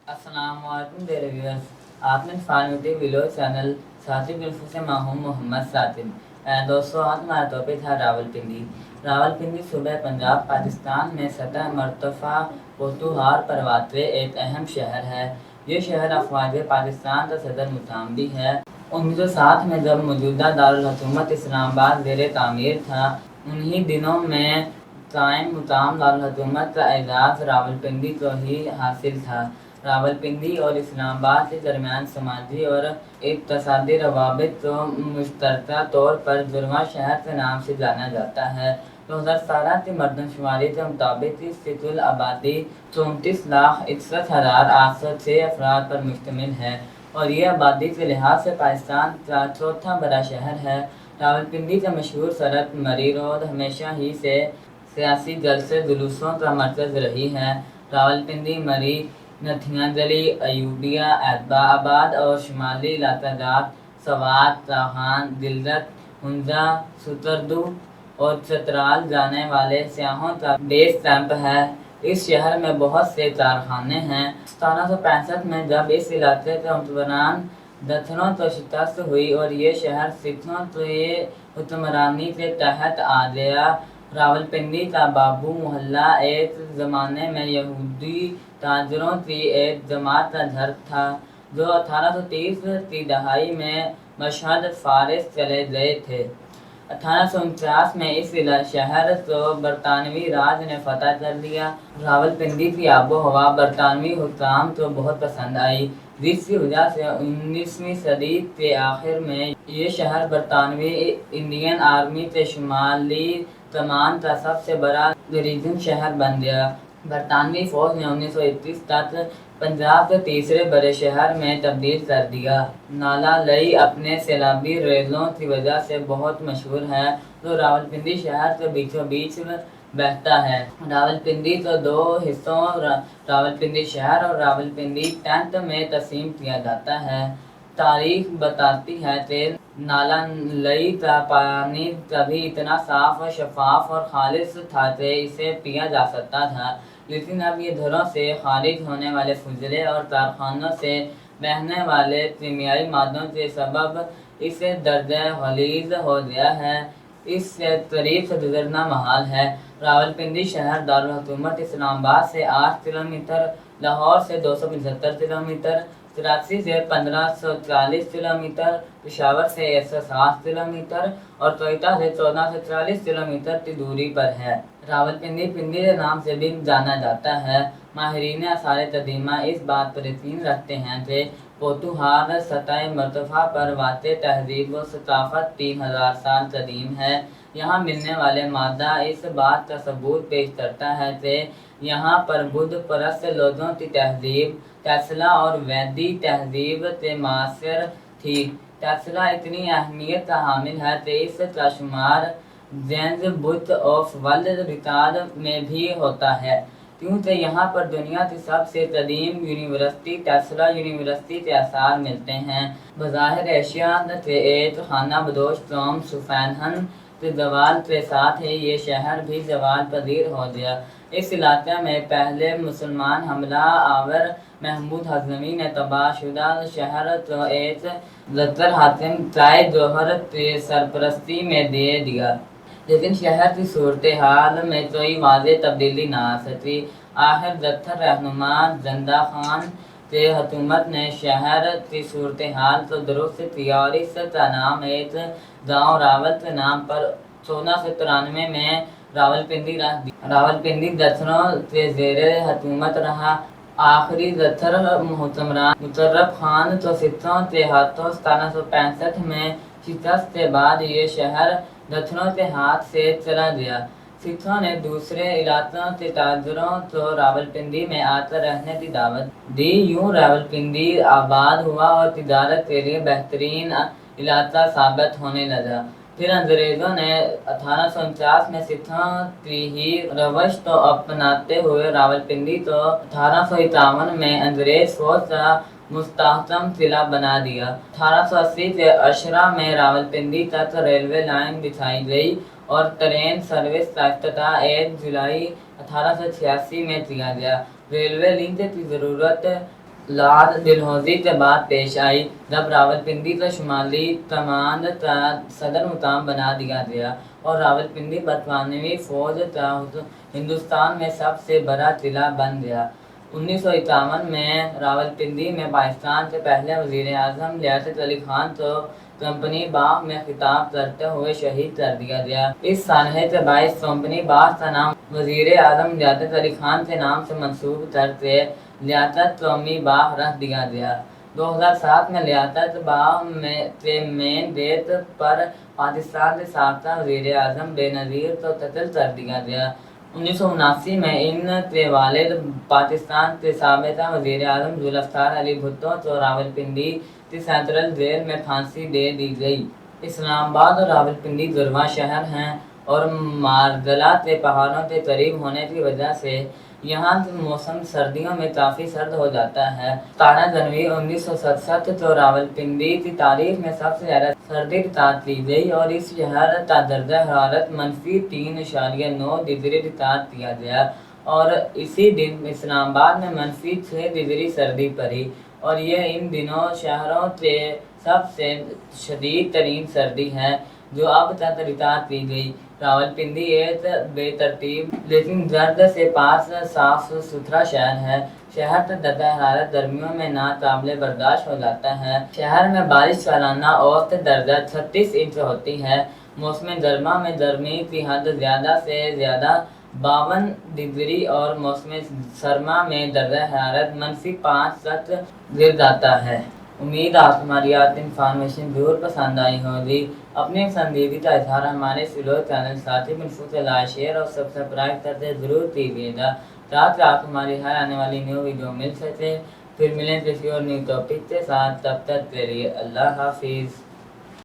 السلام علیکم dear viewers, آپ نے فارمیٹیو ویلو چینل ساتھی بالفو سے میں ہوں محمد ساتم۔ دوستو، آج ہمارا ٹاپک ہے راولپنڈی۔ راولپنڈی صوبہ پنجاب پاکستان میں سطح مرتفع پوٹوہار پر واقع ایک اہم شہر ہے۔ یہ شہر افواج پاکستان کا صدر مقام بھی ہے۔ 1907 میں جب موجودہ دارالحکومت اسلام آباد زیر تعمیر تھا، انہی دنوں میں قائم مقام دارالحکومت کا اعزاز راولپنڈی کو ہی حاصل تھا۔ راولپنڈی اور اسلام آباد کے درمیان سماجی اور اقتصادی روابط کو مشترکہ طور پر جڑواں شہر کے نام سے جانا جاتا ہے۔ 2017 کی مردم شماری کے مطابق اس کی کل آبادی 34,61,806 افراد پر مشتمل ہے اور یہ آبادی کے لحاظ سے پاکستان کا چوتھا بڑا شہر ہے۔ راولپنڈی کا مشہور سڑک مری روڈ ہمیشہ ہی سے سیاسی جلسے جلوسوں کا مرکز رہی ہے۔ راولپنڈی، مری، نتھیا گلی، ایوبیہ، ایدبا آباد اور شمالی علاقہ جات سوات، تاحان، گلگت، ہنزا، ستردو اور چترال جانے والے سیاحوں کا بیس کیمپ ہے۔ اس شہر میں بہت سے کارخانے ہیں۔ 1765 میں جب اس علاقے کے حکمران دتھنوں کو شکست ہوئی اور یہ شہر سکھوں کی حکمرانی کے تحت آ گیا، راولپنڈی کا بابو محلہ ایک زمانے میں یہودی تاجروں کی ایک جماعت کا گھر تھا جو 1830 کی دہائی میں مشہد، فارس چلے گئے تھے۔ 1849 میں اس شہر کو برطانوی راج نے فتح کر لیا۔ راولپنڈی کی آب و ہوا برطانوی حکام کو بہت پسند آئی، جس کی وجہ سے 19ویں صدی کے آخر میں یہ شہر برطانوی انڈین آرمی کے شمالی کمان کا سب سے بڑا گریزنگ شہر بن گیا۔ برطانوی فوج نے 1931 تک پنجاب کو تیسرے بڑے شہر میں تبدیل کر دیا۔ نالہ لئی اپنے سیلابی ریلوں کی وجہ سے بہت مشہور ہے، جو راولپنڈی شہر کے بیچوں بیچ بہتا ہے۔ راولپنڈی کو دو حصوں راولپنڈی شہر اور راولپنڈی کینٹ میں تقسیم کیا جاتا ہے۔ تاریخ بتاتی ہے کہ نالہ لئی کا پانی کبھی اتنا صاف، شفاف اور خالص تھا کہ اسے پیا جا سکتا تھا، لیکن اب یہ گھروں سے خارج ہونے والے فضلے اور کارخانوں سے بہنے والے کیمیائی مادوں کے سبب اسے درجہ غلیظ ہو گیا ہے۔ اس سے قریب سے گزرنا محال ہے۔ راولپنڈی شہر دارالحکومت اسلام آباد سے 8 کلومیٹر، لاہور سے 275 کلومیٹر، کراچی سے 1540 کلومیٹر، پشاور سے 160 کلومیٹر اور کوئٹہ سے 1440 کلومیٹر کی دوری پر ہے۔ راولپنڈی پنڈی کے نام سے بھی جانا جاتا ہے۔ ماہرین آثار قدیمہ اس بات پر یقین رکھتے ہیں کہ پوٹوہار سطح مرتفع پر واقع تہذیب و ثقافت 3000 سال قدیم ہے۔ یہاں ملنے والے مادہ اس بات کا ثبوت پیش کرتا ہے کہ یہاں پر بدھ پرست لوگوں کی تہذیب ٹیسلا اور ویدی تہذیب کے معاصر تھی۔ ٹیسلا اتنی اہمیت کا حامل ہے کہ اس کا شمار gains book of world record میں بھی ہوتا ہے، کیونکہ یہاں پر دنیا کی سب سے قدیم یونیورسٹی ٹیسلا یونیورسٹی کے آثار ملتے ہیں۔ بظاہر ایشیا کے ایک خانہ بدوش قوم سفینہن کے زوال کے ساتھ ہی یہ شہر بھی زوال پذیر ہو گیا۔ اس علاقے میں پہلے مسلمان حملہ آور محمود غزنوی نے تباہ شدہ شہر کو ایک لشکر حاکم قائد جوہر کی سرپرستی میں دے دیا، لیکن شہر کی صورتحال میں کوئی واضح تبدیلی نہ آ سکی۔ آخر لشکر رہنما زندہ خان کی حکومت نے شہر کی صورتحال کو درست کیا اور اس کا نام ایک گاؤں راول کے نام پر 1493 میں راولپنڈی رکھ دیا۔ راولپنڈی دتھنوں کے زیر حکومت رہا۔ آخری دتھر حکمران مشرف خان کو سکھوں کے ہاتھوں 1765 میں شکست کے بعد یہ شہر دتھنوں کے ہاتھ سے چلا گیا۔ سکھوں نے دوسرے علاقوں کے تاجروں کو راولپنڈی میں آ کر رہنے کی دعوت دی۔ یوں راولپنڈی آباد ہوا اور تجارت کے لیے بہترین علاقہ ثابت ہونے لگا۔ پھر انگریزوں نے 1849 میں سکھوں کی ہی روش کو اپناتے ہوئے راولپنڈی کو 1851 میں انگریز فوج کا مستحکم قلعہ بنا دیا۔ 1880 کے عشرہ میں راولپنڈی تک ریلوے لائن بچھائی گئی اور ٹرین سروس کا افتتاح 1 جولائی 1886 میں کیا گیا۔ ریلوے لنک کی ضرورت لاڈ ڈلہوزی سے بات پیش آئی جب راولپنڈی کا شمالی کمانڈ صدر مقام بنا دیا گیا اور راولپنڈی برطانوی فوج تحت ہندوستان میں سب سے بڑا قلعہ بن گیا۔ 1951 میں راولپنڈی میں پاکستان کے پہلے وزیر اعظم لیاقت علی خان کو کمپنی باغ میں خطاب کرتے ہوئے شہید کر دیا گیا۔ اس سانحے کے باعث کمپنی باغ کا نام وزیر اعظم لیاقت علی خان کے نام سے منسوب کر کے لیاقت قومی باغ رکھ دیا گیا۔ 2007 میں لیاقت باغ کے مین گیٹ پر پاکستان کے سابقہ وزیر اعظم بے نظیر کو قتل کر دیا گیا۔ 1979 میں ان کے والد پاکستان کے سابقہ وزیر اعظم ذوالفقار علی بھٹو کو راولپنڈی کی سینٹرل جیل میں پھانسی دے دی گئی۔ اسلام آباد اور راولپنڈی جڑواں شہر ہیں اور مارگلہ کے پہاڑوں کے قریب ہونے کی وجہ سے یہاں موسم سردیوں میں کافی سرد ہو جاتا ہے۔ 17 جنوری 1967 کو راولپنڈی کی تاریخ میں سب سے زیادہ سردی ریکارڈ کی گئی اور اس شہر کا درجہ حرارت -3.9 ڈگری ریکارڈ کیا گیا اور اسی دن اسلام آباد میں -6 ڈگری سردی پڑی اور یہ ان دنوں شہروں کے سب سے شدید ترین سردی ہے جو اب تک ریکارڈ کی گئی۔ راولپنڈی ایک بے ترتیب لیکن گرد سے پاک صاف ستھرا شہر ہے۔ شہر کا درجہ حرارت گرمیوں میں ناقابل برداشت ہو جاتا ہے۔ شہر میں بارش سالانہ اوسط درجہ 36 انچ ہوتی ہے۔ موسم گرما میں گرمی کی حد زیادہ سے زیادہ 52 ڈگری اور موسم سرما میں درجہ حرارت -5 تک گر جاتا ہے۔ امید آپ ہماری آج کی انفارمیشن ضرور پسند آئی ہوگی۔ اپنی پسندیدگی کا اظہار ہمارے سلو چینل ساتھی بنفو سے لائک شیئر اور سبسکرائب کرتے ضرور کیجیے گا تاکہ آپ ہماری ہر آنے والی نیو ویڈیو مل سکے۔ پھر ملیں کسی اور نیو ٹاپک کے ساتھ، تب تک کے لیے اللہ حافظ۔